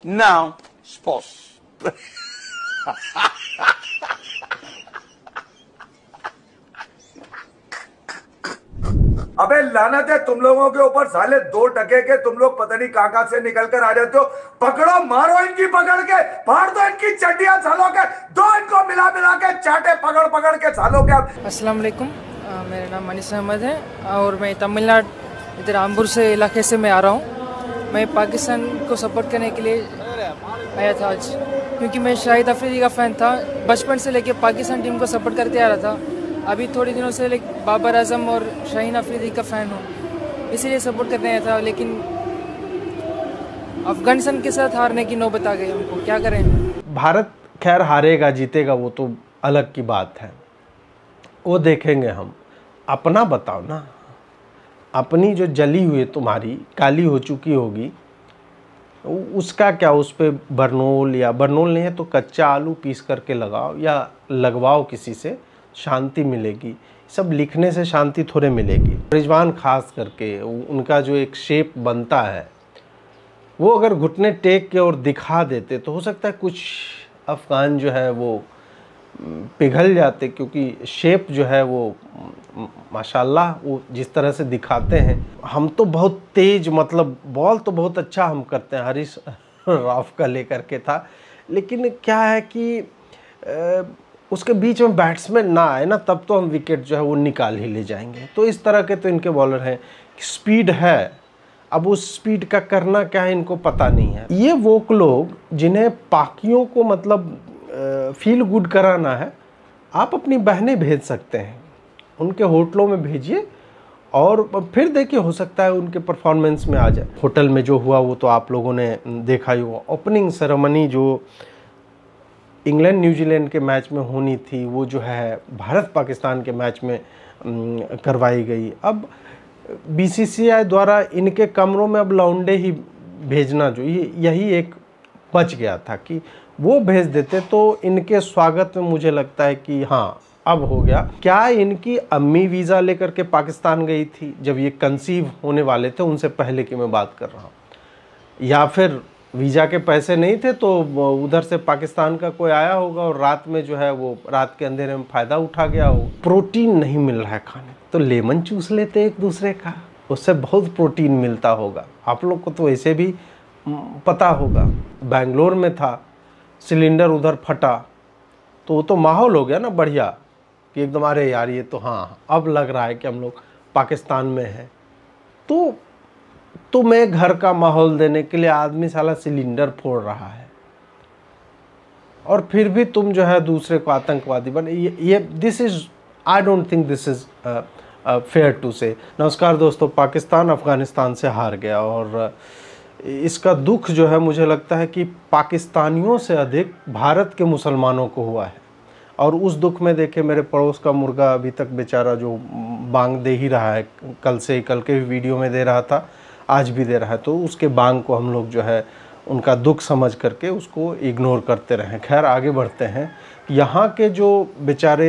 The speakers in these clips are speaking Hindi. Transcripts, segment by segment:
Now, sports. अबे लानत है तुम लोगों के ऊपर, साले 2 टके के तुम लोग पता नहीं कहां से निकल कर आ जाते हो। पकड़ो, मारो इनकी पकड़ के, फाड़ दो इनकी चड्डियां सालों के, दो इनको मिला मिला के चाटे पकड़ पकड़ के सालों के। अस्सलाम वालेकुम, मेरा नाम मनीष अहमद है और मैं तमिलनाडु इधर आम्बूर से इलाके से मैं आ रहा हूँ। मैं पाकिस्तान को सपोर्ट करने के लिए आया था आज, क्योंकि मैं शाहिद अफरीदी का फ़ैन था। बचपन से लेके पाकिस्तान टीम को सपोर्ट करते आ रहा था। अभी थोड़े दिनों से बाबर आजम और शाहीन अफरीदी का फ़ैन हूँ, इसीलिए सपोर्ट करने आया था। लेकिन अफगानिस्तान के साथ हारने की नौबत आ गई हमको, क्या करें। भारत खैर हारेगा जीतेगा वो तो अलग की बात है, वो देखेंगे हम। अपना बताओ ना, अपनी जो जली हुई तुम्हारी काली हो चुकी होगी उसका क्या, उस पर बरनोल या बरनोल नहीं है तो कच्चा आलू पीस करके लगाओ या लगवाओ, किसी से शांति मिलेगी। सब लिखने से शांति थोड़े मिलेगी। रिजवान खास करके उनका जो एक शेप बनता है वो अगर घुटने टेक के और दिखा देते तो हो सकता है कुछ अफ़गान जो है वो पिघल जाते, क्योंकि शेप जो है वो माशाल्लाह वो जिस तरह से दिखाते हैं। हम तो बहुत तेज, मतलब बॉल तो बहुत अच्छा हम करते हैं, हरीश राव का लेकर के था। लेकिन क्या है कि उसके बीच में बैट्समैन ना आए ना, तब तो हम विकेट जो है वो निकाल ही ले जाएंगे। तो इस तरह के तो इनके बॉलर हैं। स्पीड है, अब उस स्पीड का करना क्या है इनको पता नहीं है। ये वो लोग जिन्हें पाकियों को मतलब फील गुड कराना है, आप अपनी बहनें भेज सकते हैं, उनके होटलों में भेजिए और फिर देखिए हो सकता है उनके परफॉर्मेंस में आ जाए। होटल में जो हुआ वो तो आप लोगों ने देखा ही हुआ। ओपनिंग सेरेमनी जो इंग्लैंड न्यूजीलैंड के मैच में होनी थी वो जो है भारत पाकिस्तान के मैच में करवाई गई। अब बीसीसीआई द्वारा इनके कमरों में अब लौंडे ही भेजना जो यही एक बच गया था कि वो भेज देते तो इनके स्वागत में मुझे लगता है कि हाँ अब हो गया। क्या इनकी अम्मी वीज़ा लेकर के पाकिस्तान गई थी जब ये कंसीव होने वाले थे, उनसे पहले की मैं बात कर रहा हूँ, या फिर वीज़ा के पैसे नहीं थे तो उधर से पाकिस्तान का कोई आया होगा और रात में जो है वो रात के अंधेरे में फ़ायदा उठा गया हो। प्रोटीन नहीं मिल रहा है खाने तो लेमन चूस लेते एक दूसरे का, उससे बहुत प्रोटीन मिलता होगा। आप लोग को तो ऐसे भी पता होगा। बेंगलोर में था, सिलेंडर उधर फटा तो वो तो माहौल हो गया ना बढ़िया कि एकदम अरे यार ये तो हाँ अब लग रहा है कि हम लोग पाकिस्तान में हैं। तो तुम्हें घर का माहौल देने के लिए आदमी साला सिलेंडर फोड़ रहा है और फिर भी तुम जो है दूसरे को आतंकवादी बने। ये this is, I don't think this is fair to say. नमस्कार दोस्तों, पाकिस्तान अफ़गानिस्तान से हार गया और इसका दुख जो है मुझे लगता है कि पाकिस्तानियों से अधिक भारत के मुसलमानों को हुआ है। और उस दुख में देखे मेरे पड़ोस का मुर्गा अभी तक बेचारा जो बांग दे ही रहा है, कल के भी वीडियो में दे रहा था, आज भी दे रहा है, तो उसके बांग को हम लोग जो है उनका दुख समझ करके उसको इग्नोर करते रहें। खैर आगे बढ़ते हैं। यहाँ के जो बेचारे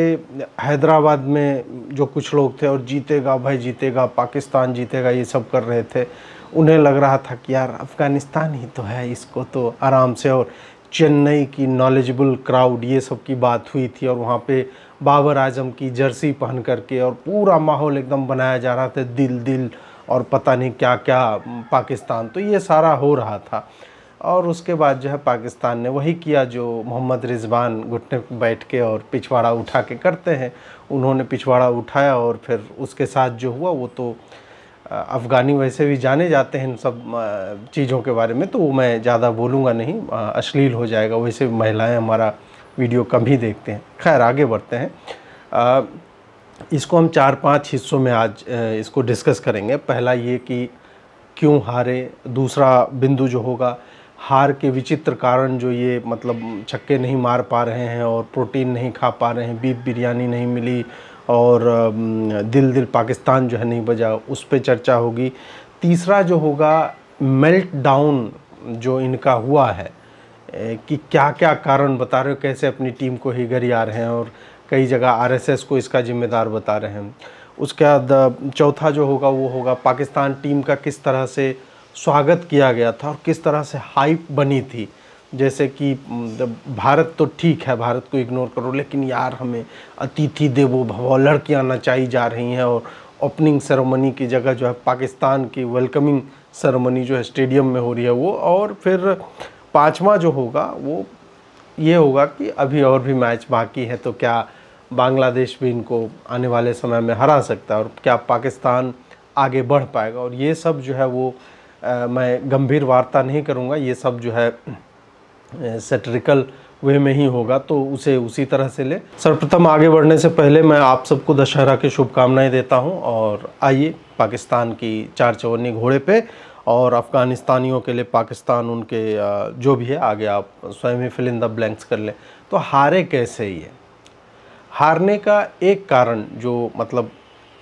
हैदराबाद में जो कुछ लोग थे और जीतेगा भाई जीतेगा, पाकिस्तान जीतेगा, ये सब कर रहे थे, उन्हें लग रहा था कि यार अफ़गानिस्तान ही तो है, इसको तो आराम से। और चेन्नई की नॉलेजेबल क्राउड ये सब की बात हुई थी और वहाँ पे बाबर आजम की जर्सी पहन करके और पूरा माहौल एकदम बनाया जा रहा था, दिल दिल और पता नहीं क्या क्या पाकिस्तान, तो ये सारा हो रहा था। और उसके बाद जो है पाकिस्तान ने वही किया जो मोहम्मद रिजवान घुटने पर बैठ के और पिछवाड़ा उठा के करते हैं। उन्होंने पिछवाड़ा उठाया और फिर उसके साथ जो हुआ वो तो अफ़गानी वैसे भी जाने जाते हैं इन सब चीज़ों के बारे में, तो वो मैं ज़्यादा बोलूँगा नहीं, अश्लील हो जाएगा। वैसे महिलाएं हमारा वीडियो कम ही देखते हैं। खैर आगे बढ़ते हैं। इसको हम 4-5 हिस्सों में आज इसको डिस्कस करेंगे। पहला ये कि क्यों हारे, दूसरा बिंदु जो होगा हार के विचित्र कारण, जो ये मतलब छक्के नहीं मार पा रहे हैं और प्रोटीन नहीं खा पा रहे हैं, बीफ बिरयानी नहीं मिली और दिल दिल पाकिस्तान जो है नहीं बजा, उस पे चर्चा होगी। तीसरा जो होगा मेल्ट डाउन जो इनका हुआ है कि क्या क्या कारण बता रहे हो, कैसे अपनी टीम को ही गरिया रहे हैं और कई जगह आरएसएस को इसका जिम्मेदार बता रहे हैं। उसके बाद चौथा जो होगा वो होगा पाकिस्तान टीम का किस तरह से स्वागत किया गया था और किस तरह से हाइप बनी थी। जैसे कि भारत तो ठीक है, भारत को इग्नोर करो, लेकिन यार हमें अतिथि देवो भव, लड़कियाँ नचाई जा रही हैं और ओपनिंग सेरेमनी की जगह जो है पाकिस्तान की वेलकमिंग सेरेमनी जो है स्टेडियम में हो रही है वो। और फिर 5वां जो होगा वो ये होगा कि अभी और भी मैच बाकी है, तो क्या बांग्लादेश भी इनको आने वाले समय में हरा सकता है और क्या पाकिस्तान आगे बढ़ पाएगा। और ये सब जो है वो मैं गंभीर वार्ता नहीं करूँगा, ये सब जो है सैटिरिकल वे में ही होगा, तो उसे उसी तरह से ले। सर्वप्रथम आगे बढ़ने से पहले मैं आप सबको दशहरा की शुभकामनाएं देता हूं और आइए पाकिस्तान की 4 चौवन्नी घोड़े पे और अफ़गानिस्तानियों के लिए पाकिस्तान उनके जो भी है आगे आप स्वयं ही फिल इन द ब्लैंक्स कर लें। तो हारे कैसे ये? हारने का एक कारण जो मतलब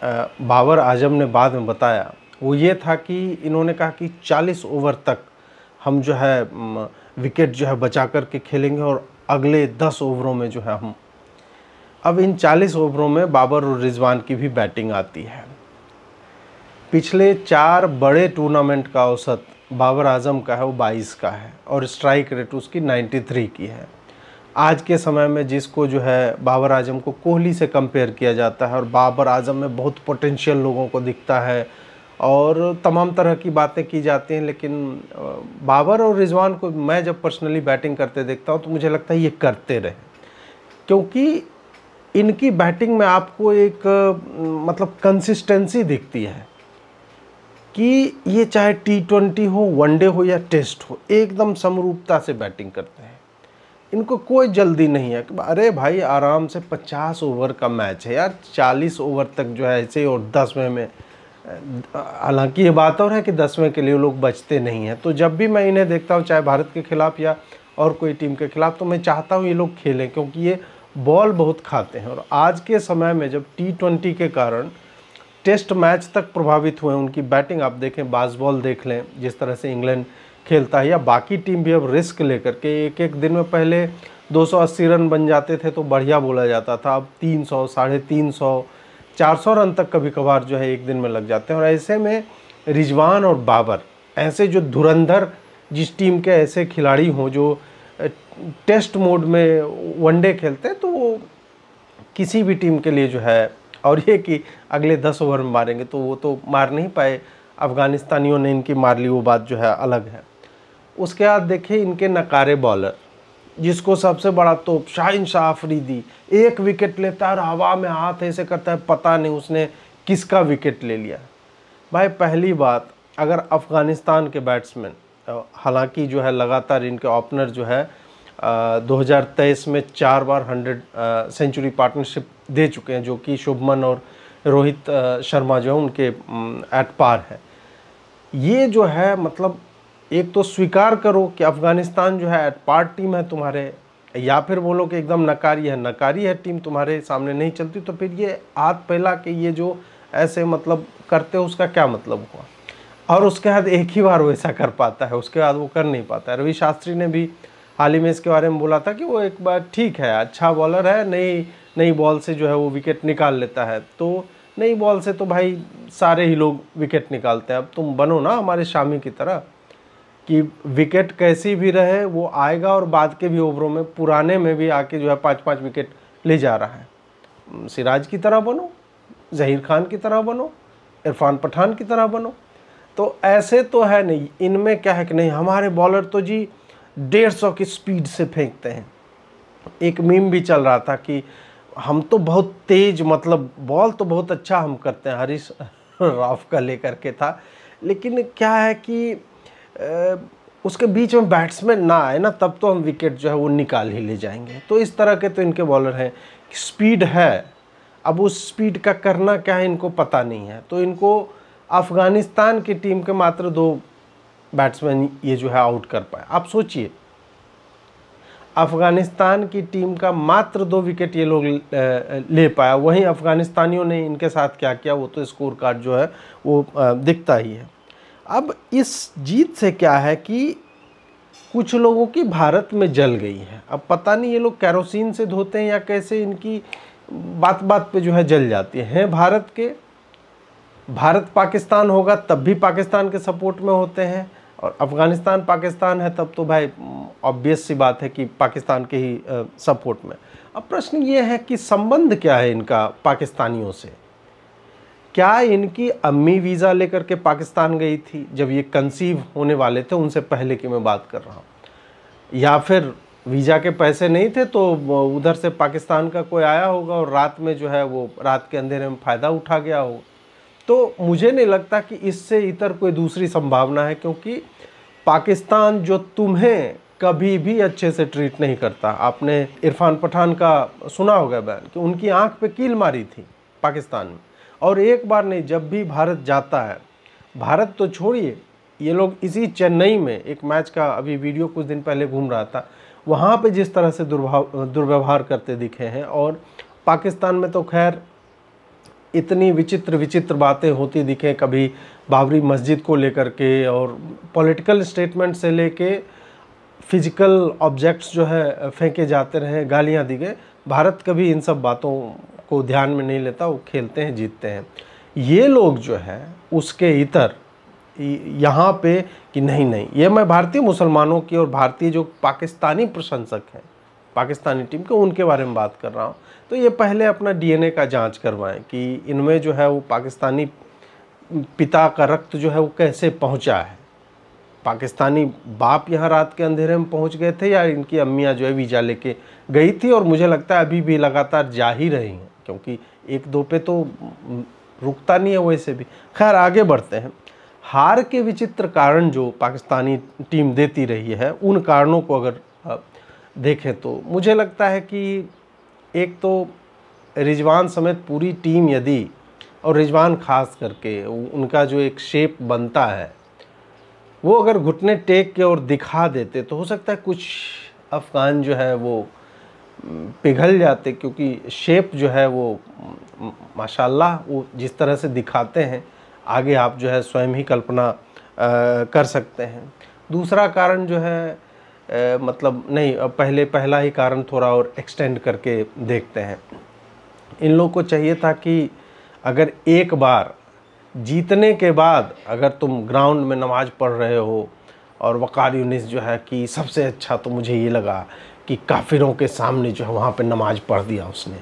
बाबर आजम ने बाद में बताया वो ये था कि इन्होंने कहा कि 40 ओवर तक हम जो है विकेट जो है बचा कर के खेलेंगे और अगले 10 ओवरों में जो है हम, अब इन 40 ओवरों में बाबर और रिजवान की भी बैटिंग आती है। पिछले 4 बड़े टूर्नामेंट का औसत बाबर आजम का है वो 22 का है और स्ट्राइक रेट उसकी 93 की है। आज के समय में जिसको जो है बाबर आजम को कोहली से कंपेयर किया जाता है और बाबर आजम में बहुत पोटेंशियल लोगों को दिखता है और तमाम तरह की बातें की जाती हैं, लेकिन बाबर और रिजवान को मैं जब पर्सनली बैटिंग करते देखता हूं तो मुझे लगता है ये करते रहे, क्योंकि इनकी बैटिंग में आपको एक मतलब कंसिस्टेंसी दिखती है कि ये चाहे T20 हो, वनडे हो या टेस्ट हो, एकदम समरूपता से बैटिंग करते हैं। इनको कोई जल्दी नहीं है कि अरे भाई आराम से 50 ओवर का मैच है यार, 40 ओवर तक जो है ऐसे, और 10वें में, हालांकि ये बात और है कि 10वें के लिए लोग बचते नहीं हैं। तो जब भी मैं इन्हें देखता हूँ चाहे भारत के खिलाफ या और कोई टीम के खिलाफ, तो मैं चाहता हूँ ये लोग खेलें, क्योंकि ये बॉल बहुत खाते हैं। और आज के समय में जब T20 के कारण टेस्ट मैच तक प्रभावित हुए, उनकी बैटिंग आप देखें, बाज़बॉल देख लें जिस तरह से इंग्लैंड खेलता है या बाकी टीम भी अब रिस्क लेकर के एक दिन में पहले 280 रन बन जाते थे तो बढ़िया बोला जाता था, अब 300, 350, 400 रन तक कभी कभार जो है एक दिन में लग जाते हैं। और ऐसे में रिजवान और बाबर ऐसे जो धुरंधर, जिस टीम के ऐसे खिलाड़ी हों जो टेस्ट मोड में वनडे खेलते हैं, तो वो किसी भी टीम के लिए जो है, और ये कि अगले 10 ओवर में मारेंगे तो वो तो मार नहीं पाए, अफ़गानिस्तानियों ने इनकी मार ली, वो बात जो है अलग है। उसके बाद देखिए इनके नकारे बॉलर, जिसको सबसे बड़ा तोप शाहीन शाह अफरीदी 1 विकेट लेता है और हवा में हाथ ऐसे करता है, पता नहीं उसने किसका विकेट ले लिया। भाई पहली बात, अगर अफ़गानिस्तान के बैट्समैन, हालांकि जो है लगातार इनके ओपनर जो है 2023 में 4 बार 100 सेंचुरी पार्टनरशिप दे चुके हैं, जो कि शुभमन और रोहित शर्मा जो है उनके एट पार है। ये जो है मतलब एक तो स्वीकार करो कि अफ़गानिस्तान जो है एट पार टीम है तुम्हारे, या फिर बोलो कि एकदम नकारी है टीम, तुम्हारे सामने नहीं चलती, तो फिर ये हाथ फैला के ये जो ऐसे मतलब करते हो उसका क्या मतलब हुआ। और उसके बाद एक ही बार वो ऐसा कर पाता है, उसके बाद वो कर नहीं पाता है। रवि शास्त्री ने भी हाल ही में इसके बारे में बोला था कि वो एक बार ठीक है, अच्छा बॉलर है, नई बॉल से जो है वो विकेट निकाल लेता है। तो नई बॉल से तो भाई सारे ही लोग विकेट निकालते हैं, अब तुम बनो ना हमारे शामी की तरह कि विकेट कैसी भी रहे वो आएगा और बाद के भी ओवरों में, पुराने में भी आके जो है 5-5 विकेट ले जा रहा है। सिराज की तरह बनो, ज़हीर खान की तरह बनो, इरफान पठान की तरह बनो। तो ऐसे तो है नहीं, इनमें क्या है कि नहीं हमारे बॉलर तो जी 150 की स्पीड से फेंकते हैं। एक मीम भी चल रहा था कि हम तो बहुत तेज, मतलब बॉल तो बहुत अच्छा हम करते हैं, हरीश राव का लेकर के था, लेकिन क्या है कि उसके बीच में बैट्समैन ना आए ना, तब तो हम विकेट जो है वो निकाल ही ले जाएंगे। तो इस तरह के तो इनके बॉलर हैं, स्पीड है, अब उस स्पीड का करना क्या है इनको पता नहीं है। तो इनको अफ़गानिस्तान की टीम के मात्र 2 बैट्समैन ये जो है आउट कर पाए। आप सोचिए, अफ़गानिस्तान की टीम का मात्र 2 विकेट ये लोग ले पाया, वहीं अफ़गानिस्तानियों ने इनके साथ क्या किया वो तो स्कोर कार्ड जो है वो दिखता ही है। अब इस जीत से क्या है कि कुछ लोगों की भारत में जल गई है। अब पता नहीं ये लोग कैरोसिन से धोते हैं या कैसे, इनकी बात बात पे जो है जल जाती है भारत के। भारत पाकिस्तान होगा तब भी पाकिस्तान के सपोर्ट में होते हैं, और अफ़गानिस्तान पाकिस्तान है तब तो भाई ऑब्वियस सी बात है कि पाकिस्तान के ही सपोर्ट में। अब प्रश्न ये है कि संबंध क्या है इनका पाकिस्तानियों से? क्या इनकी अम्मी वीज़ा लेकर के पाकिस्तान गई थी जब ये कंसीव होने वाले थे, उनसे पहले की मैं बात कर रहा हूँ, या फिर वीज़ा के पैसे नहीं थे तो उधर से पाकिस्तान का कोई आया होगा और रात में जो है वो रात के अंधेरे में फ़ायदा उठा गया हो? तो मुझे नहीं लगता कि इससे इतर कोई दूसरी संभावना है, क्योंकि पाकिस्तान जो तुम्हें कभी भी अच्छे से ट्रीट नहीं करता। आपने इरफान पठान का सुना होगा बयान कि उनकी आंख पे कील मारी थी पाकिस्तान में, और एक बार नहीं, जब भी भारत जाता है, भारत तो छोड़िए, ये लोग इसी चेन्नई में एक मैच का अभी वीडियो कुछ दिन पहले घूम रहा था, वहाँ पे जिस तरह से दुर्व्यवहार करते दिखे हैं। और पाकिस्तान में तो खैर इतनी विचित्र विचित्र बातें होती दिखे, कभी बाबरी मस्जिद को लेकर के, और पॉलिटिकल स्टेटमेंट से लेके फिजिकल ऑब्जेक्ट्स जो है फेंके जाते रहे, गालियाँ दी गए। भारत कभी इन सब बातों को ध्यान में नहीं लेता, वो खेलते हैं, जीतते हैं। ये लोग जो है उसके इतर यहाँ पे कि नहीं नहीं, ये मैं भारतीय मुसलमानों की और भारतीय जो पाकिस्तानी प्रशंसक हैं पाकिस्तानी टीम के, उनके बारे में बात कर रहा हूँ। तो ये पहले अपना डीएनए का जांच करवाएं कि इनमें जो है वो पाकिस्तानी पिता का रक्त जो है वो कैसे पहुँचा है। पाकिस्तानी बाप यहाँ रात के अंधेरे में पहुँच गए थे, या इनकी अम्मियाँ जो है वीज़ा लेके गई थी, और मुझे लगता है अभी भी लगातार जा ही रही हैं, क्योंकि एक दो पे तो रुकता नहीं है वैसे भी। खैर आगे बढ़ते हैं। हार के विचित्र कारण जो पाकिस्तानी टीम देती रही है, उन कारणों को अगर देखें तो मुझे लगता है कि एक तो रिजवान समेत पूरी टीम यदि, और रिजवान खास करके उनका जो एक शेप बनता है, वो अगर घुटने टेक के और दिखा देते तो हो सकता है कुछ अफ़गान जो है वो पिघल जाते, क्योंकि शेप जो है वो माशाल्लाह वो जिस तरह से दिखाते हैं, आगे आप जो है स्वयं ही कल्पना कर सकते हैं। दूसरा कारण जो है मतलब नहीं, पहला ही कारण थोड़ा और एक्सटेंड करके देखते हैं। इन लोगों को चाहिए था कि अगर एक बार जीतने के बाद अगर तुम ग्राउंड में नमाज पढ़ रहे हो, और वक़ार यूनिस जो है कि सबसे अच्छा तो मुझे ये लगा कि काफिरों के सामने जो है वहाँ पे नमाज पढ़ दिया उसने।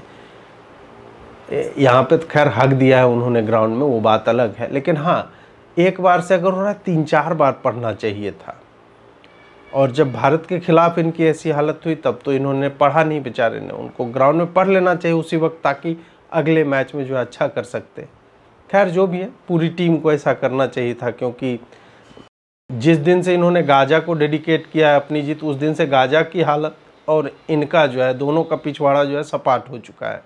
यहाँ पे तो खैर हक दिया है उन्होंने ग्राउंड में, वो बात अलग है, लेकिन हाँ एक बार से अगर उन्हें 3-4 बार पढ़ना चाहिए था। और जब भारत के खिलाफ इनकी ऐसी हालत हुई तब तो इन्होंने पढ़ा नहीं, बेचारे ने, उनको ग्राउंड में पढ़ लेना चाहिए उसी वक्त, ताकि अगले मैच में जो है अच्छा कर सकते। खैर जो भी है, पूरी टीम को ऐसा करना चाहिए था, क्योंकि जिस दिन से इन्होंने गाजा को डेडिकेट किया है अपनी जीत, उस दिन से गाजा की हालत और इनका जो है दोनों का पिछवाड़ा जो है सपाट हो चुका है।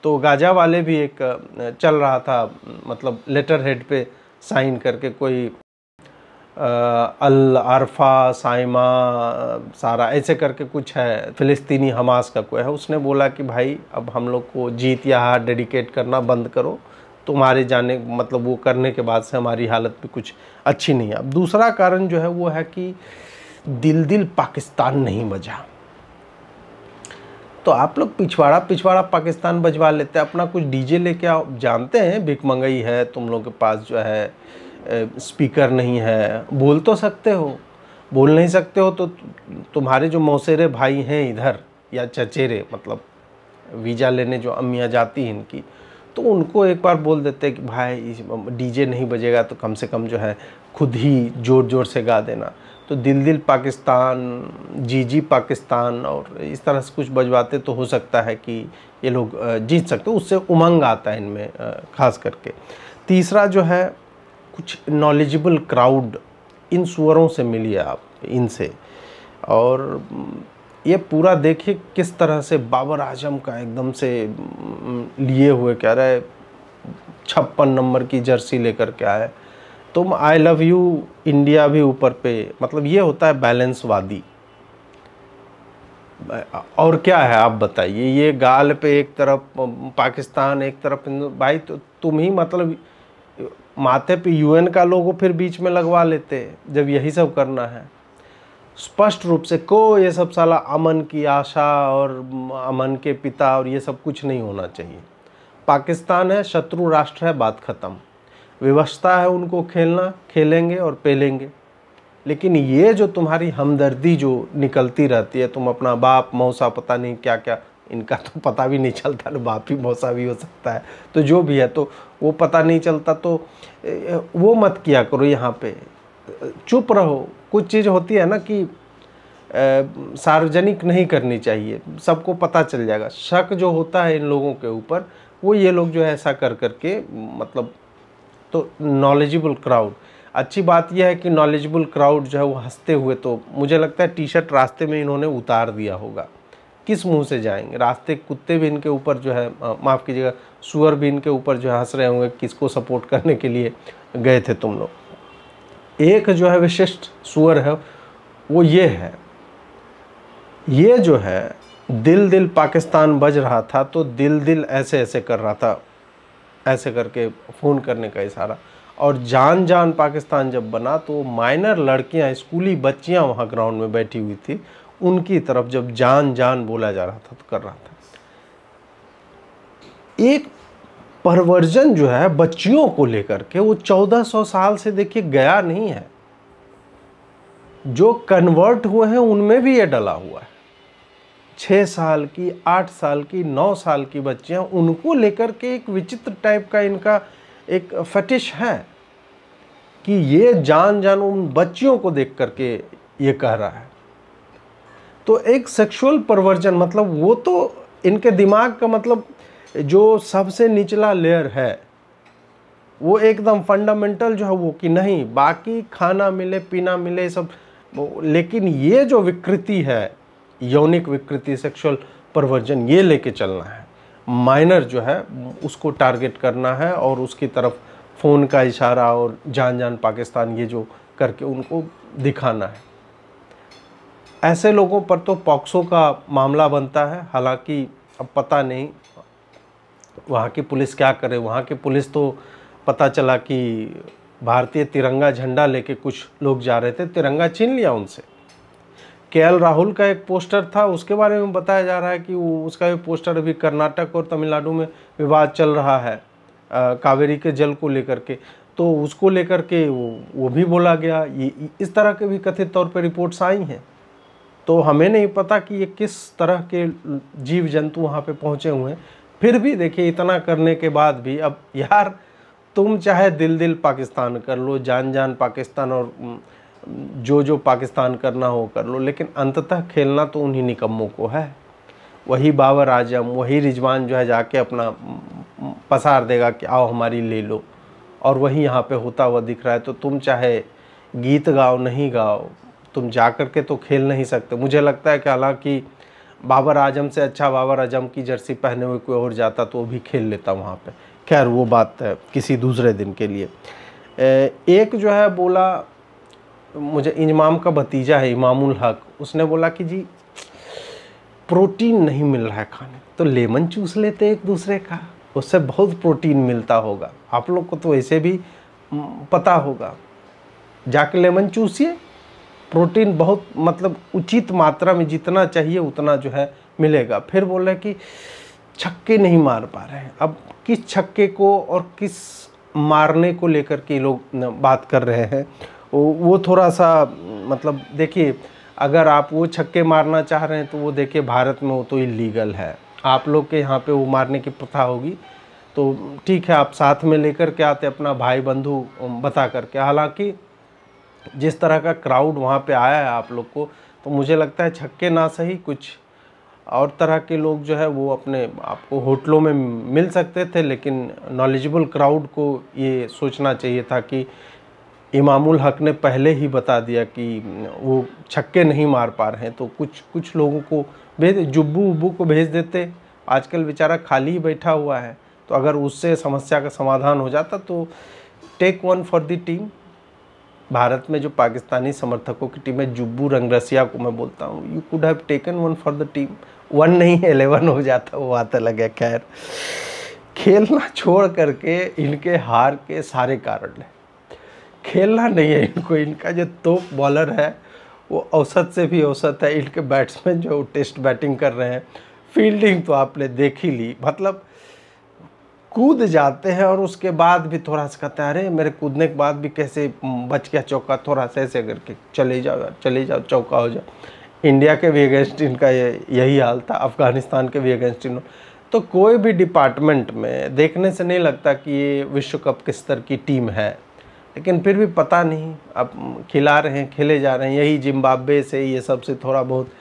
तो गाजा वाले भी एक चल रहा था, मतलब लेटर हेड पे साइन करके, कोई अल अरफा साइमा सारा ऐसे करके कुछ है, फ़िलिस्तीनी हमास का कोई है, उसने बोला कि भाई अब हम लोग को जीत या हार डेडिकेट करना बंद करो, तुम्हारे जाने मतलब वो करने के बाद से हमारी हालत भी कुछ अच्छी नहीं है। अब दूसरा कारण जो है वो है कि दिल पाकिस्तान नहीं बजा। तो आप लोग पिछवाड़ा पाकिस्तान बजवा लेते, अपना कुछ डीजे लेके आओ। जानते हैं भिखमंगई है, तुम लोग के पास जो है स्पीकर नहीं है, बोल तो सकते हो, बोल नहीं सकते हो तो तुम्हारे जो मौसेरे भाई हैं इधर, या चचेरे मतलब वीज़ा लेने जो अम्मियाँ जाती हैं इनकी, तो उनको एक बार बोल देते हैं कि भाई डीजे नहीं बजेगा तो कम से कम जो है खुद ही ज़ोर ज़ोर से गा देना। तो दिल पाकिस्तान, जी पाकिस्तान और इस तरह से कुछ बजवाते तो हो सकता है कि ये लोग जीत सकते, उससे उमंग आता है इनमें ख़ास करके। तीसरा जो है, कुछ नॉलेजेबल क्राउड इन सुअरों से मिलिए आप इनसे, और ये पूरा देखिए किस तरह से बाबर आजम का एकदम से लिए हुए कह रहा है 56 नंबर की जर्सी लेकर के आए, तुम आई लव यू इंडिया भी ऊपर पे, मतलब ये होता है बैलेंसवादी। और क्या है आप बताइए, ये गाल पे एक तरफ पाकिस्तान एक तरफ भाई, तो तुम ही मतलब माथे पे यूएन का लोगो फिर बीच में लगवा लेते जब यही सब करना है। स्पष्ट रूप से को ये सब साला अमन की आशा और अमन के पिता और ये सब कुछ नहीं होना चाहिए। पाकिस्तान है, शत्रु राष्ट्र है, बात ख़त्म। व्यवस्था है उनको खेलना, खेलेंगे और पेलेंगे। लेकिन ये जो तुम्हारी हमदर्दी जो निकलती रहती है, तुम अपना बाप मौसा पता नहीं क्या क्या, इनका तो पता भी नहीं चलता ना, बाप ही मौसा भी हो सकता है, तो जो भी है तो वो पता नहीं चलता, तो वो मत किया करो। यहाँ पे चुप रहो। कुछ चीज़ होती है ना कि सार्वजनिक नहीं करनी चाहिए, सबको पता चल जाएगा। शक जो होता है इन लोगों के ऊपर, वो ये लोग जो है ऐसा कर करके मतलब, तो नॉलेजेबल क्राउड, अच्छी बात यह है कि नॉलेजेबल क्राउड जो है वो हंसते हुए, तो मुझे लगता है टी शर्ट रास्ते में इन्होंने उतार दिया होगा। किस मुंह से जाएंगे? रास्ते कुत्ते भी इनके ऊपर जो है, माफ़ कीजिएगा, सुअर भी इनके ऊपर जो है हंस रहे होंगे, किसको सपोर्ट करने के लिए गए थे तुम लोग। एक जो है विशिष्ट सुअर है वो ये है, ये जो है दिल दिल पाकिस्तान बज रहा था तो दिल दिल ऐसे ऐसे कर रहा था, ऐसे करके फ़ोन करने का इशारा। और जान जान पाकिस्तान जब बना तो माइनर लड़कियां, स्कूली बच्चियां वहाँ ग्राउंड में बैठी हुई थी, उनकी तरफ जब जान जान बोला जा रहा था तो कर रहा था। एक परवर्जन जो है बच्चियों को लेकर के, वो 1400 साल से देखिए गया नहीं है। जो कन्वर्ट हुए हैं उनमें भी ये डला हुआ है। 6 साल की, 8 साल की, 9 साल की बच्चियां, उनको लेकर के एक विचित्र टाइप का इनका एक फटिश है कि ये जान जान उन बच्चियों को देख करके ये कह रहा है। तो एक सेक्सुअल परवर्जन, मतलब वो तो इनके दिमाग का मतलब जो सबसे निचला लेयर है वो एकदम फंडामेंटल जो है वो कि नहीं, बाकी खाना मिले पीना मिले सब, लेकिन ये जो विकृति है, यौनिक विकृति, सेक्सुअल परवर्जन, ये लेके चलना है। माइनर जो है उसको टारगेट करना है और उसकी तरफ फ़ोन का इशारा और जान जान पाकिस्तान ये जो करके उनको दिखाना है। ऐसे लोगों पर तो पॉक्सो का मामला बनता है। हालांकि अब पता नहीं वहाँ की पुलिस क्या करे। वहाँ की पुलिस तो पता चला कि भारतीय तिरंगा झंडा लेके कुछ लोग जा रहे थे, तिरंगा छीन लिया उनसे। केएल राहुल का एक पोस्टर था, उसके बारे में बताया जा रहा है कि उसका भी पोस्टर अभी कर्नाटक और तमिलनाडु में विवाद चल रहा है कावेरी के जल को लेकर के, तो उसको लेकर के वो भी बोला गया। ये इस तरह के भी कथित तौर पर रिपोर्ट्स आई हैं। तो हमें नहीं पता कि ये किस तरह के जीव जंतु वहाँ पे पहुँचे हुए हैं। फिर भी देखिए इतना करने के बाद भी, अब यार तुम चाहे दिल दिल पाकिस्तान कर लो, जान जान पाकिस्तान और जो जो पाकिस्तान करना हो कर लो, लेकिन अंततः खेलना तो उन्हीं निकम्मों को है। वही बाबर आजम, वही रिजवान जो है जाके अपना पसार देगा कि आओ हमारी ले लो, और वही यहाँ पे होता हुआ दिख रहा है। तो तुम चाहे गीत गाओ नहीं गाओ, तुम जा कर के तो खेल नहीं सकते। मुझे लगता है कि हालांकि बाबर आजम से अच्छा बाबर आजम की जर्सी पहने हुए कोई और जाता तो वो भी खेल लेता वहाँ पे। खैर वो बात है किसी दूसरे दिन के लिए। एक जो है बोला, मुझे इमाम का भतीजा है इमामुल हक, उसने बोला कि जी प्रोटीन नहीं मिल रहा है खाने, तो लेमन चूस लेते एक दूसरे का, उससे बहुत प्रोटीन मिलता होगा। आप लोग को तो ऐसे भी पता होगा, जाके लेमन चूसिए, प्रोटीन बहुत मतलब उचित मात्रा में जितना चाहिए उतना जो है मिलेगा। फिर बोल रहे कि छक्के नहीं मार पा रहे हैं। अब किस छक्के को और किस मारने को लेकर के लोग बात कर रहे हैं, वो थोड़ा सा मतलब देखिए, अगर आप वो छक्के मारना चाह रहे हैं तो वो देखिए भारत में वो तो इलीगल है। आप लोग के यहाँ पे वो मारने की प्रथा होगी तो ठीक है, आप साथ में लेकर के आते अपना भाई बंधु बता करके। हालांकि जिस तरह का क्राउड वहाँ पे आया है आप लोग को, तो मुझे लगता है छक्के ना सही कुछ और तरह के लोग जो है वो अपने आपको होटलों में मिल सकते थे। लेकिन नॉलेजेबल क्राउड को ये सोचना चाहिए था कि इमामुल हक ने पहले ही बता दिया कि वो छक्के नहीं मार पा रहे हैं, तो कुछ लोगों को भेज, जुब्बू उब्बू को भेज देते। आजकल बेचारा खाली ही बैठा हुआ है, तो अगर उससे समस्या का समाधान हो जाता तो take one for the team. Bharat में जो पाकिस्तानी समर्थकों की टीम है, जुब्बू रंगरसिया को मैं बोलता हूँ, you could have taken one for the team. 1 नहीं 11 हो जाता, वो आता लगे। खैर खेलना छोड़ करके इनके हार के सारे कारण है, खेलना नहीं है इनको। इनका जो टॉप बॉलर है वो औसत से भी औसत है। इनके बैट्समैन जो टेस्ट बैटिंग कर रहे हैं, फील्डिंग तो आपने देख ही ली। मतलब कूद जाते हैं और उसके बाद भी थोड़ा सा कहते हैं अरे मेरे कूदने के बाद भी कैसे बच गया चौका, थोड़ा सा ऐसे करके चले जाओ चौका हो जाओ। इंडिया के भी अगेंस्ट इनका यही हाल था, अफ़गानिस्तान के भी अगेंस्ट इन। तो कोई भी डिपार्टमेंट में देखने से नहीं लगता कि ये विश्व कप किस स्तर की टीम है, लेकिन फिर भी पता नहीं, अब खिला रहे हैं, खेले जा रहे हैं। यही जिम्बाब्वे से ये सबसे थोड़ा बहुत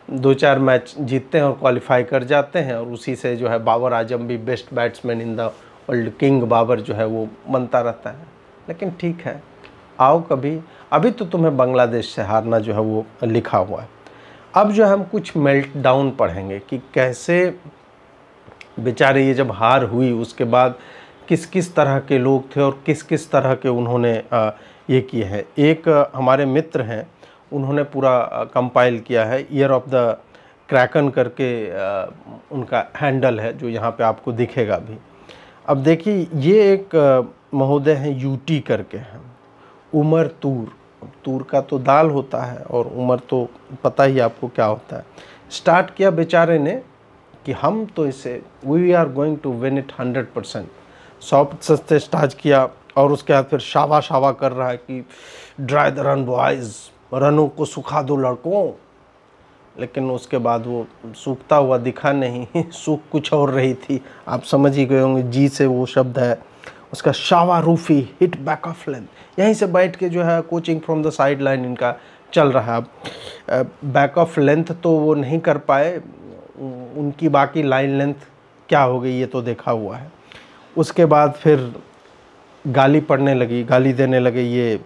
2-4 मैच जीतते हैं और क्वालिफाई कर जाते हैं, और उसी से जो है बाबर आजम भी best batsman in the world, king Babar जो है वो बनता रहता है। लेकिन ठीक है, आओ कभी, अभी तो तुम्हें बांग्लादेश से हारना जो है वो लिखा हुआ है। अब जो हम कुछ मेल्ट डाउन पढ़ेंगे कि कैसे बेचारे ये जब हार हुई उसके बाद किस किस तरह के लोग थे और किस किस तरह के उन्होंने ये किए हैं। एक हमारे मित्र हैं, उन्होंने पूरा कंपाइल किया है, ईयर ऑफ द क्रैकन करके उनका हैंडल है जो यहाँ पे आपको दिखेगा भी। अब देखिए ये एक महोदय हैं यूटी करके हैं, उमर तूर, तूर का तो दाल होता है और उमर तो पता ही आपको क्या होता है। स्टार्ट किया बेचारे ने कि हम तो इसे we are going to win it 100%, 100% से स्टार्ट किया और उसके बाद फिर शावा शावा कर रहा है कि ड्राई द रन बॉयज़, रनों को सुखा दो लड़कों। लेकिन उसके बाद वो सूखता हुआ दिखा नहीं, सूख कुछ और रही थी। आप समझ ही गए होंगे, जी से वो शब्द है उसका, Shava Rufi hit back of length. यहीं से बैठ के जो है coaching from the side line इनका चल रहा है। अब बैक ऑफ लेंथ तो वो नहीं कर पाए, उनकी बाकी लाइन लेंथ क्या हो गई ये तो देखा हुआ है। उसके बाद फिर गाली पड़ने लगी, गाली देने लगे। ये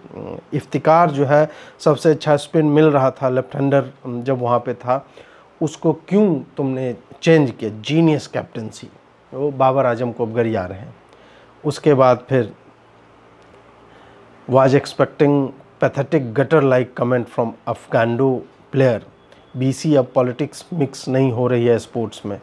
इफ्तिकार जो है सबसे अच्छा स्पिन मिल रहा था, लेफ्ट हैंडर जब वहाँ पे था, उसको क्यों तुमने चेंज किया, जीनियस कैप्टनसी, वो बाबर आजम को अब गरिया रहे हैं। उसके बाद फिर was expecting pathetic gutter like comment from अफगांडो प्लेयर, बीसी अब पॉलिटिक्स मिक्स नहीं हो रही है स्पोर्ट्स में।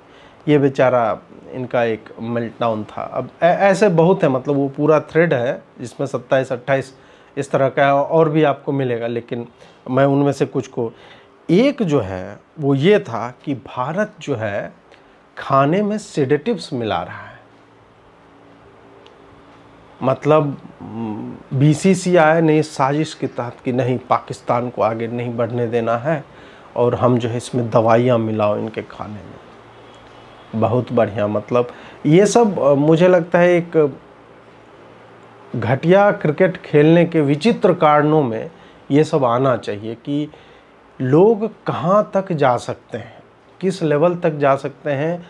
ये बेचारा इनका एक मेल्टडाउन था। अब ऐसे बहुत है, मतलब वो पूरा थ्रेड है जिसमें 27-28 इस तरह का और भी आपको मिलेगा, लेकिन मैं उनमें से कुछ को, एक जो है वो ये था कि भारत जो है खाने में सेडेटिव्स मिला रहा है। मतलब बीसीसीआई ने इस साजिश के तहत कि नहीं पाकिस्तान को आगे नहीं बढ़ने देना है और हम जो है इसमें दवाइयाँ मिलाओ इनके खाने में। बहुत बढ़िया, मतलब ये सब मुझे लगता है एक घटिया क्रिकेट खेलने के विचित्र कारणों में ये सब आना चाहिए कि लोग कहाँ तक जा सकते हैं, किस लेवल तक जा सकते हैं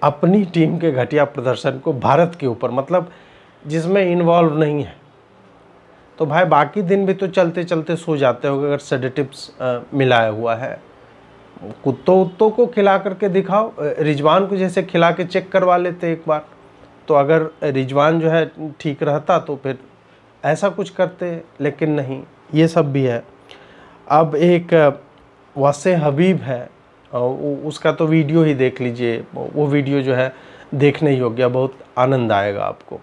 अपनी टीम के घटिया प्रदर्शन को भारत के ऊपर, मतलब जिसमें इन्वॉल्व नहीं है। तो भाई बाकी दिन भी तो चलते चलते सो जाते हो अगर सेडेटिव्स मिलाया हुआ है। कुत्तों को खिला करके दिखाओ, रिजवान को जैसे खिला के चेक करवा लेते एक बार, तो अगर रिजवान जो है ठीक रहता तो फिर ऐसा कुछ करते, लेकिन नहीं, ये सब भी है। अब एक वसे हबीब है, उसका तो वीडियो ही देख लीजिए, वो वीडियो जो है देखने योग्य, बहुत आनंद आएगा आपको।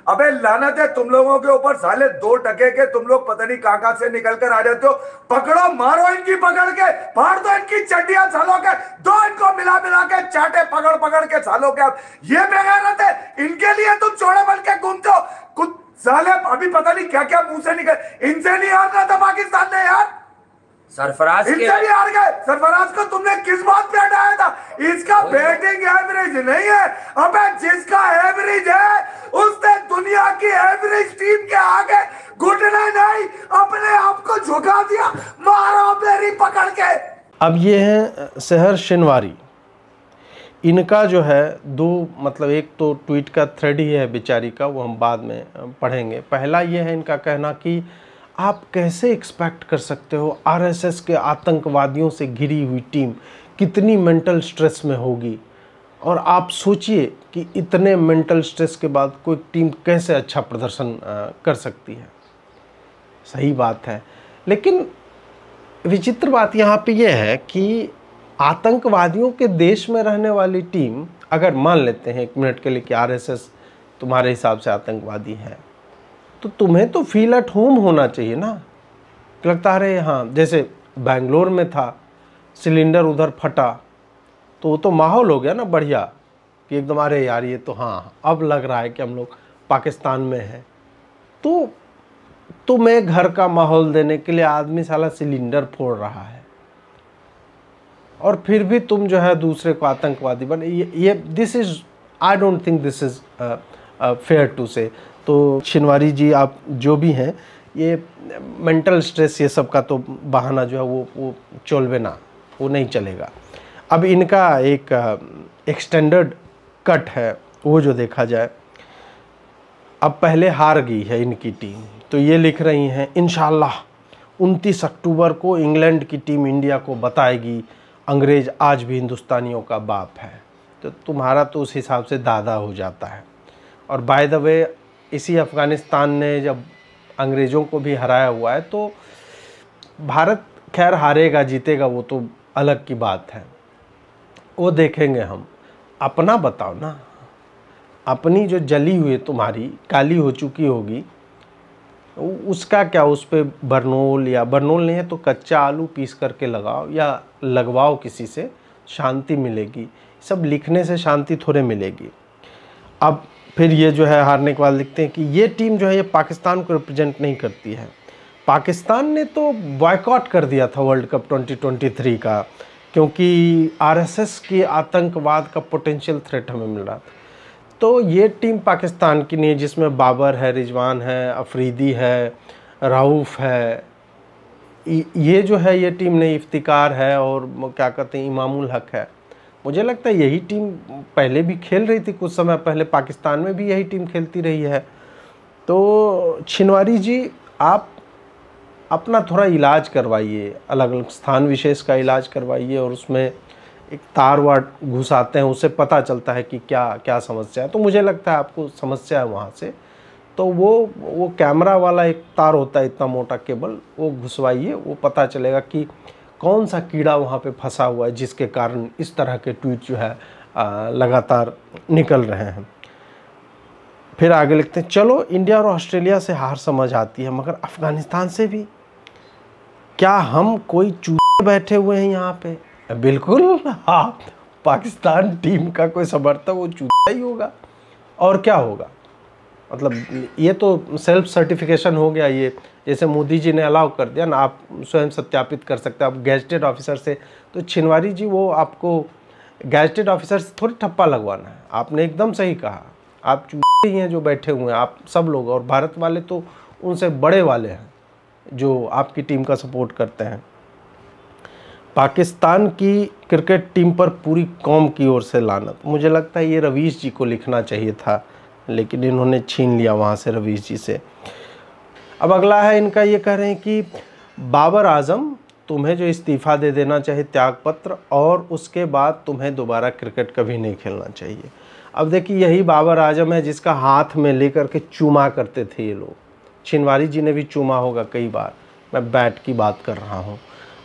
अबे लानत है तुम लोगों के ऊपर, साले 2 टके के तुम लोग पता नहीं कहां से निकल कर आ जाते हो। पकड़ो, मारो इनकी पकड़ के, फाड़ दो इनकी चड्डियां सालों के, दो इनको मिला मिला के चाटे पकड़ पकड़ के सालों के। अब ये बेगैरत है, इनके लिए तुम चोड़े बन के घूमते हो। कुछ साले अभी पता नहीं क्या क्या मुंह से निकल, इनसे नहीं हारना था पाकिस्तान ने यार, सरफराज इनसे भी हार गए। सरफराज को तुमने किस बात पे हटाया था? इसका बैटिंग एवरेज नहीं है, अबे जिसका एवरेज है उसने दुनिया की एवरेज टीम के आगे घुटने नहीं, अपने आप को झुका दिया। मारो मेरी पकड़ के। अब ये है सहर शिनवारी, इनका जो है 2, मतलब एक तो ट्वीट का थ्रेड ही है बेचारी का, वो हम बाद में पढ़ेंगे। पहला ये है इनका कहना कि आप कैसे एक्सपेक्ट कर सकते हो आरएसएस के आतंकवादियों से घिरी हुई टीम कितनी मेंटल स्ट्रेस में होगी, और आप सोचिए कि इतने मेंटल स्ट्रेस के बाद कोई टीम कैसे अच्छा प्रदर्शन कर सकती है। सही बात है, लेकिन विचित्र बात यहाँ पे यह है कि आतंकवादियों के देश में रहने वाली टीम, अगर मान लेते हैं 1 मिनट के लिए कि आरएसएस तुम्हारे हिसाब से आतंकवादी है, तो तुम्हें तो फील एट होम होना चाहिए ना। लगता है हाँ, जैसे बेंगलोर में था, सिलेंडर उधर फटा तो वो तो माहौल हो गया ना बढ़िया, कि एकदम अरे यार ये तो हाँ अब लग रहा है कि हम लोग पाकिस्तान में हैं। तो तुम्हें घर का माहौल देने के लिए आदमी साला सिलेंडर फोड़ रहा है और फिर भी तुम जो है दूसरे को आतंकवादी बने। ये this is, I don't think this is fair to say. तो शिनवारी जी आप जो भी हैं, ये मेंटल स्ट्रेस ये सब का तो बहाना जो है वो चोलवे ना, वो नहीं चलेगा। अब इनका एक एक्सटेंडेड कट है वो जो देखा जाए, अब पहले हार गई है इनकी टीम, तो ये लिख रही हैं इंशाल्लाह 29 अक्टूबर को इंग्लैंड की टीम इंडिया को बताएगी अंग्रेज आज भी हिंदुस्तानियों का बाप है। तो तुम्हारा तो उस हिसाब से दादा हो जाता है। और बाय द वे इसी अफ़गानिस्तान ने जब अंग्रेज़ों को भी हराया हुआ है, तो भारत खैर हारेगा जीतेगा वो तो अलग की बात है, वो देखेंगे हम। अपना बताओ ना, अपनी जो जली हुई तुम्हारी काली हो चुकी होगी उसका क्या, उस पर बरनोल या बरनोल नहीं है तो कच्चा आलू पीस करके लगाओ या लगवाओ, किसी से शांति मिलेगी। सब लिखने से शांति थोड़े मिलेगी। अब फिर ये जो है हारने के बाद लिखते हैं कि ये टीम जो है ये पाकिस्तान को रिप्रेजेंट नहीं करती है। पाकिस्तान ने तो बॉयकॉट कर दिया था वर्ल्ड कप 2023 का, क्योंकि आरएसएस की आतंकवाद का पोटेंशियल थ्रेट हमें मिल रहा था। तो ये टीम पाकिस्तान की नहीं है जिसमें बाबर है, रिजवान है, अफरीदी है, राऊफ है। ये जो है ये टीम नहीं, इफ्तिकार है और क्या कहते हैं इमामुल हक है। मुझे लगता है यही टीम पहले भी खेल रही थी, कुछ समय पहले पाकिस्तान में भी यही टीम खेलती रही है। तो छिनवारी जी आप अपना थोड़ा इलाज करवाइए, अलग अलग स्थान विशेष का इलाज करवाइए और उसमें एक तार वार घुसाते हैं, उससे पता चलता है कि क्या क्या समस्या है। तो मुझे लगता है आपको समस्या है वहाँ से, तो वो कैमरा वाला एक तार होता है इतना मोटा केबल, वो घुसवाइए, वो पता चलेगा कि कौन सा कीड़ा वहाँ पे फंसा हुआ है जिसके कारण इस तरह के ट्वीट जो है लगातार निकल रहे हैं। फिर आगे लिखते हैं, चलो इंडिया और ऑस्ट्रेलिया से हार समझ आती है, मगर अफ़गानिस्तान से भी क्या हम कोई चूहे बैठे हुए हैं यहाँ पे? बिल्कुल हाँ, पाकिस्तान टीम का कोई समर्थक वो चूहा ही होगा और क्या होगा। मतलब ये तो सेल्फ सर्टिफिकेशन हो गया। ये जैसे मोदी जी ने अलाउ कर दिया ना, आप स्वयं सत्यापित कर सकते हैं आप गैजेटेड ऑफिसर से। तो छिनवारी जी वो आपको गैजेटेड ऑफिसर से थोड़ी ठप्पा लगवाना है। आपने एकदम सही कहा, आप चूहे ही हैं जो बैठे हुए हैं, आप सब लोग। और भारत वाले तो उनसे बड़े वाले हैं जो आपकी टीम का सपोर्ट करते हैं। पाकिस्तान की क्रिकेट टीम पर पूरी कौम की ओर से लानत। मुझे लगता है ये रवीश जी को लिखना चाहिए था, लेकिन इन्होंने छीन लिया वहाँ से रवीश जी से। अब अगला है इनका, ये कह रहे हैं कि बाबर आजम तुम्हें जो इस्तीफ़ा दे देना चाहिए त्यागपत्र, और उसके बाद तुम्हें दोबारा क्रिकेट कभी नहीं खेलना चाहिए। अब देखिए यही बाबर आजम है जिसका हाथ में लेकर के चूमा करते थे ये लोग। छिनवारी जी ने भी चूमा होगा कई बार, मैं बैट की बात कर रहा हूँ।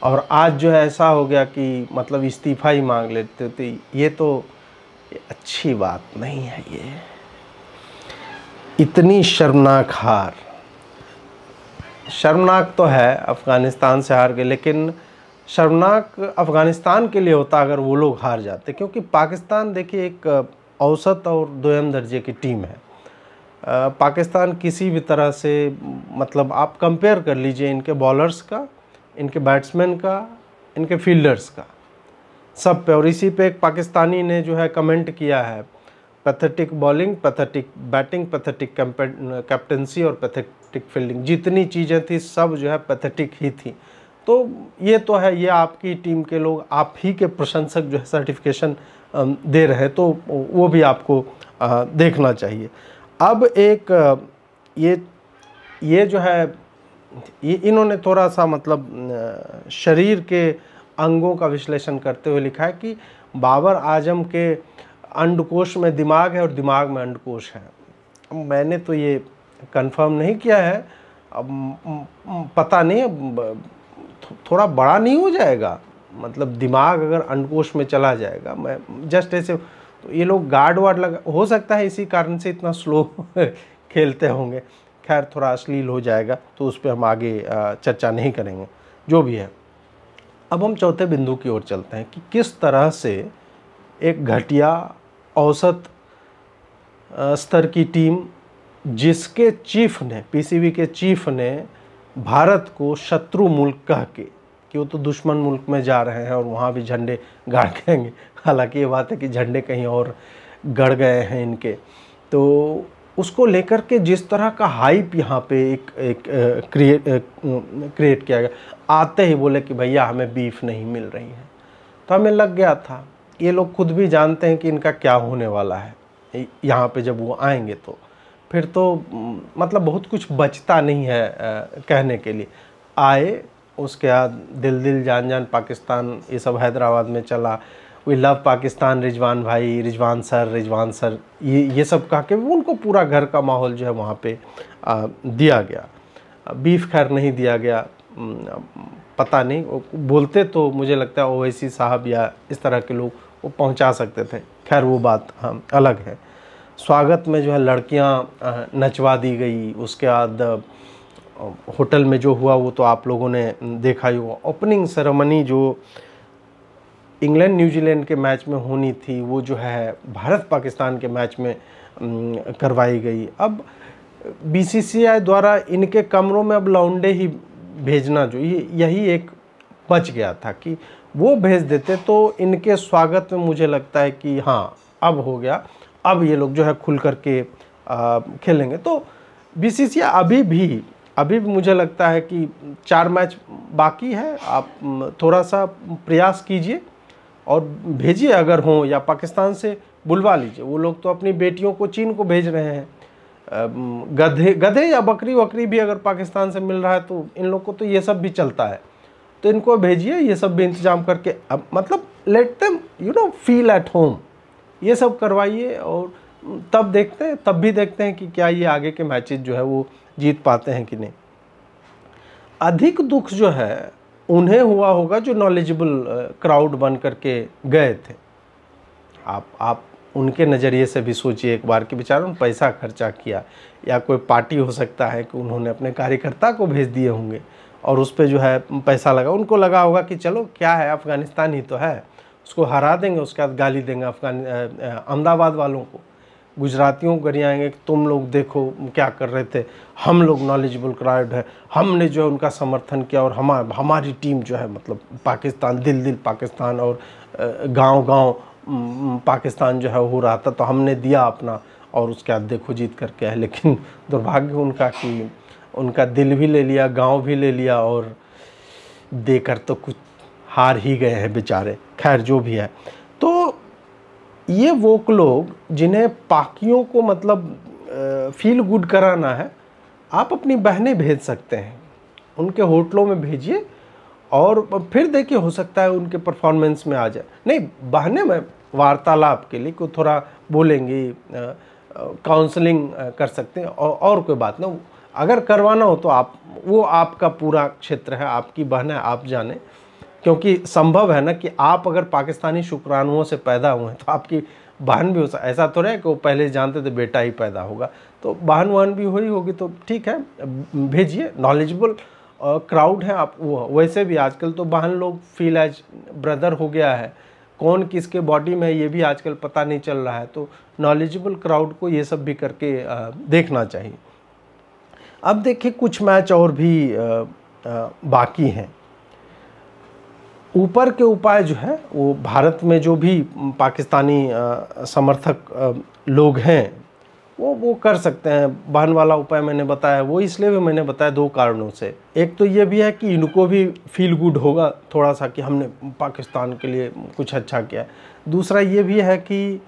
और आज जो है ऐसा हो गया कि मतलब इस्तीफ़ा ही मांग लेते थे। ये तो अच्छी बात नहीं है। ये इतनी शर्मनाक हार, शर्मनाक तो है अफ़गानिस्तान से हार गए, लेकिन शर्मनाक अफ़गानिस्तान के लिए होता अगर वो लोग हार जाते, क्योंकि पाकिस्तान देखिए एक औसत और दोयम दर्जे की टीम है। पाकिस्तान किसी भी तरह से, मतलब आप कंपेयर कर लीजिए इनके बॉलर्स का, इनके बैट्समैन का, इनके फील्डर्स का, सब पे। और इसी पे एक पाकिस्तानी ने जो है कमेंट किया है, pathetic bowling, pathetic batting, pathetic captaincy और पैथेटिक फील्डिंग, जितनी चीज़ें थी सब जो है पैथेटिक ही थी। तो ये तो है, ये आपकी टीम के लोग, आप ही के प्रशंसक जो है सर्टिफिकेशन दे रहे हैं, तो वो भी आपको देखना चाहिए। अब एक ये जो है ये इन्होंने थोड़ा सा मतलब शरीर के अंगों का विश्लेषण करते हुए लिखा है कि बाबर आजम के अंडकोश में दिमाग है और दिमाग में अंडकोश है। मैंने तो ये कंफर्म नहीं किया है, अब पता नहीं, अब थोड़ा बड़ा नहीं हो जाएगा, मतलब दिमाग अगर अंडकोश में चला जाएगा। मैं जस्ट ऐसे, तो ये लोग गार्ड वार्ड लगा, हो सकता है इसी कारण से इतना स्लो खेलते होंगे। खैर थोड़ा अश्लील हो जाएगा तो उस पर हम आगे चर्चा नहीं करेंगे, जो भी है। अब हम चौथे बिंदु की ओर चलते हैं कि किस तरह से एक घटिया औसत स्तर की टीम, जिसके चीफ ने, पीसीबी के चीफ ने भारत को शत्रु मुल्क कह के, कि वो तो दुश्मन मुल्क में जा रहे हैं और वहाँ भी झंडे गाड़ देंगे। हालांकि ये बात है कि झंडे कहीं और गड़ गए हैं इनके, तो उसको लेकर के जिस तरह का हाइप यहाँ पे एक क्रिएट किया गया। आते ही बोले कि भैया हमें बीफ नहीं मिल रही है, तो हमें लग गया था, ये लोग खुद भी जानते हैं कि इनका क्या होने वाला है यहाँ पे जब वो आएंगे, तो फिर तो मतलब बहुत कुछ बचता नहीं है कहने के लिए। आए, उसके बाद दिल दिल जान जान पाकिस्तान, ये सब हैदराबाद में चला, वी लव पाकिस्तान, रिजवान भाई, रिजवान सर, ये सब कह के उनको पूरा घर का माहौल जो है वहाँ पे दिया गया। बीफ खैर नहीं दिया गया, पता नहीं, बोलते तो मुझे लगता है ओवैसी साहब या इस तरह के लोग वो पहुँचा सकते थे, खैर वो बात अलग है। स्वागत में जो है लड़कियां नचवा दी गई, उसके बाद होटल में जो हुआ वो तो आप लोगों ने देखा ही हुआ। ओपनिंग सेरेमनी जो इंग्लैंड न्यूजीलैंड के मैच में होनी थी, वो जो है भारत पाकिस्तान के मैच में करवाई गई। अब बीसीसीआई द्वारा इनके कमरों में अब लौंडे ही भेजना, जो यही एक बच गया था कि वो भेज देते तो इनके स्वागत में मुझे लगता है कि हाँ अब हो गया, अब ये लोग जो है खुल करके खेलेंगे। तो बीसीसीआई अभी भी मुझे लगता है कि 4 मैच बाकी है, आप थोड़ा सा प्रयास कीजिए और भेजिए अगर हो, या पाकिस्तान से बुलवा लीजिए। वो लोग तो अपनी बेटियों को चीन को भेज रहे हैं, गधे या बकरी वकरी भी अगर पाकिस्तान से मिल रहा है तो इन लोग को तो ये सब भी चलता है, तो इनको भेजिए, ये सब भी इंतजाम करके, अब मतलब let them feel at home, ये सब करवाइए। और तब भी देखते हैं कि क्या ये आगे के मैचेस जो है वो जीत पाते हैं कि नहीं। अधिक दुख जो है उन्हें हुआ होगा जो नॉलेजेबल क्राउड बन करके गए थे। आप उनके नज़रिए से भी सोचिए एक बार कि बेचारों ने पैसा खर्चा किया, या कोई पार्टी हो सकता है कि उन्होंने अपने कार्यकर्ता को भेज दिए होंगे और उस पर जो है पैसा लगा, उनको लगा होगा कि चलो क्या है, अफ़गानिस्तान ही तो है, उसको हरा देंगे, उसके बाद गाली देंगे अहमदाबाद वालों को, गुजरातियों को गरियाएंगे कि तुम लोग देखो क्या कर रहे थे, हम लोग नॉलेजेबल क्राउड है, हमने जो है उनका समर्थन किया और हमारी टीम जो है मतलब पाकिस्तान, दिल पाकिस्तान और गांव पाकिस्तान जो है हो रहा था तो हमने दिया अपना, और उसके बाद देखो जीत करके है। लेकिन दुर्भाग्य उनका कि उनका दिल भी ले लिया, गाँव भी ले लिया, और देकर तो कुछ हार ही गए हैं बेचारे। खैर जो भी है, तो ये वो लोग जिन्हें पाकियों को मतलब फील गुड कराना है, आप अपनी बहनें भेज सकते हैं, उनके होटलों में भेजिए और फिर देखिए हो सकता है उनके परफॉर्मेंस में आ जाए। नहीं, बहनें में वार्तालाप के लिए को थोड़ा बोलेंगी, काउंसलिंग कर सकते हैं, और कोई बात ना, अगर करवाना हो तो वो आपका पूरा क्षेत्र है, आपकी बहन है, आप जाने, क्योंकि संभव है ना कि आप अगर पाकिस्तानी शुक्राणुओं से पैदा हुए हैं तो आपकी बहन भी हो सकता, ऐसा तो रहे कि वो पहले जानते थे बेटा ही पैदा होगा, तो बहन वहन भी हुई होगी, तो ठीक है भेजिए। नॉलेजेबल क्राउड है आप, वो वैसे भी आजकल तो बहन लोग फील एज ब्रदर हो गया है, कौन किसके बॉडी में ये भी आजकल पता नहीं चल रहा है, तो नॉलेजेबल क्राउड को ये सब भी करके देखना चाहिए। अब देखिए कुछ मैच और भी बाकी हैं। ऊपर के उपाय जो है वो भारत में जो भी पाकिस्तानी समर्थक लोग हैं वो कर सकते हैं। बहन वाला उपाय मैंने बताया, वो इसलिए भी मैंने बताया 2 कारणों से। एक तो ये भी है कि इनको भी फील गुड होगा थोड़ा सा कि हमने पाकिस्तान के लिए कुछ अच्छा किया। दूसरा ये भी है कि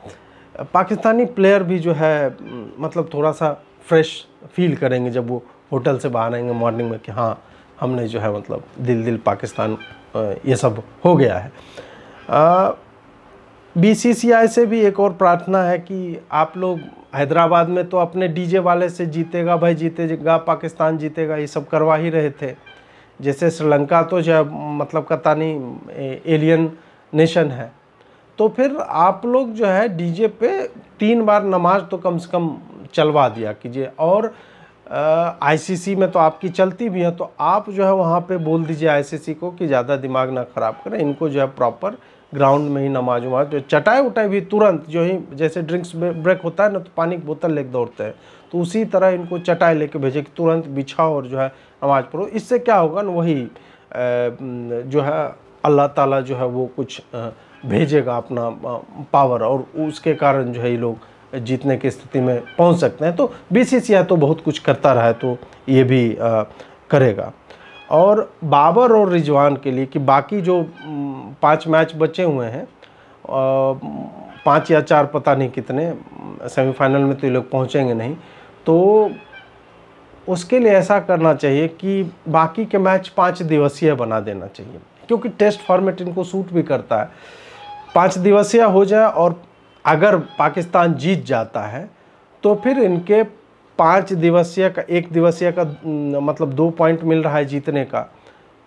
पाकिस्तानी प्लेयर भी जो है मतलब थोड़ा सा फ्रेश फील करेंगे जब वो होटल से बाहर आएंगे मॉर्निंग में कि हाँ हमने जो है मतलब दिल पाकिस्तान ये सब हो गया है। बीसीसीआई से भी एक और प्रार्थना है कि आप लोग हैदराबाद में तो अपने डीजे वाले से जीतेगा भाई जीतेगा, पाकिस्तान जीतेगा, ये सब करवा ही रहे थे। जैसे श्रीलंका तो जो मतलब कतानी एलियन नेशन है, तो फिर आप लोग जो है डीजे पे 3 बार नमाज तो कम से कम चलवा दिया कीजिए। और आईसीसी में तो आपकी चलती भी है, तो आप जो है वहाँ पे बोल दीजिए आईसीसी को कि ज़्यादा दिमाग ना ख़राब करें, इनको जो है प्रॉपर ग्राउंड में ही नमाज उमाज, जो चटाई उटाई भी तुरंत जो ही जैसे ड्रिंक्स ब्रेक होता है ना तो पानी की बोतल लेके दौड़ते हैं, तो उसी तरह इनको चटाई लेके भेजे कि तुरंत बिछाओ और जो है नमाज पढ़ो। इससे क्या होगा ना, वही जो है अल्लाह ताला जो है वो कुछ भेजेगा अपना पावर, और उसके कारण जो है ये लोग जीतने की स्थिति में पहुंच सकते हैं। तो बीसीसीआई तो बहुत कुछ करता रहा है, तो ये भी करेगा। और बाबर और रिजवान के लिए कि बाकी जो 5 मैच बचे हुए हैं, 5 या 4 पता नहीं कितने, सेमीफाइनल में तो ये लोग पहुँचेंगे नहीं, तो उसके लिए ऐसा करना चाहिए कि बाकी के मैच 5 दिवसीय बना देना चाहिए, क्योंकि टेस्ट फॉर्मेट इनको सूट भी करता है। 5 दिवसीय हो जाए, और अगर पाकिस्तान जीत जाता है तो फिर इनके 5 दिवसीय का, 1 दिवसीय का मतलब 2 पॉइंट मिल रहा है जीतने का,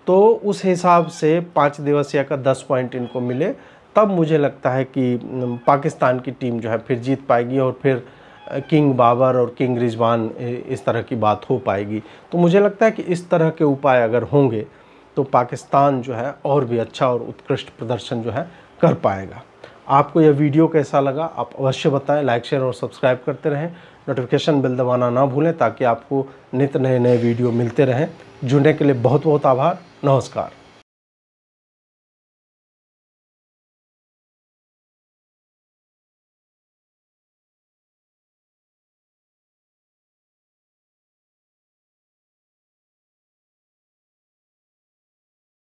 तो उस हिसाब से 5 दिवसीय का 10 पॉइंट इनको मिले, तब मुझे लगता है कि पाकिस्तान की टीम जो है फिर जीत पाएगी, और फिर किंग बाबर और किंग रिजवान इस तरह की बात हो पाएगी। तो मुझे लगता है कि इस तरह के उपाय अगर होंगे तो पाकिस्तान जो है और भी अच्छा और उत्कृष्ट प्रदर्शन जो है कर पाएगा। आपको यह वीडियो कैसा लगा आप अवश्य बताएं, लाइक शेयर और सब्सक्राइब करते रहें, नोटिफिकेशन बेल दबाना ना भूलें ताकि आपको नित्य नए वीडियो मिलते रहें। जुड़ने के लिए बहुत बहुत आभार। नमस्कार।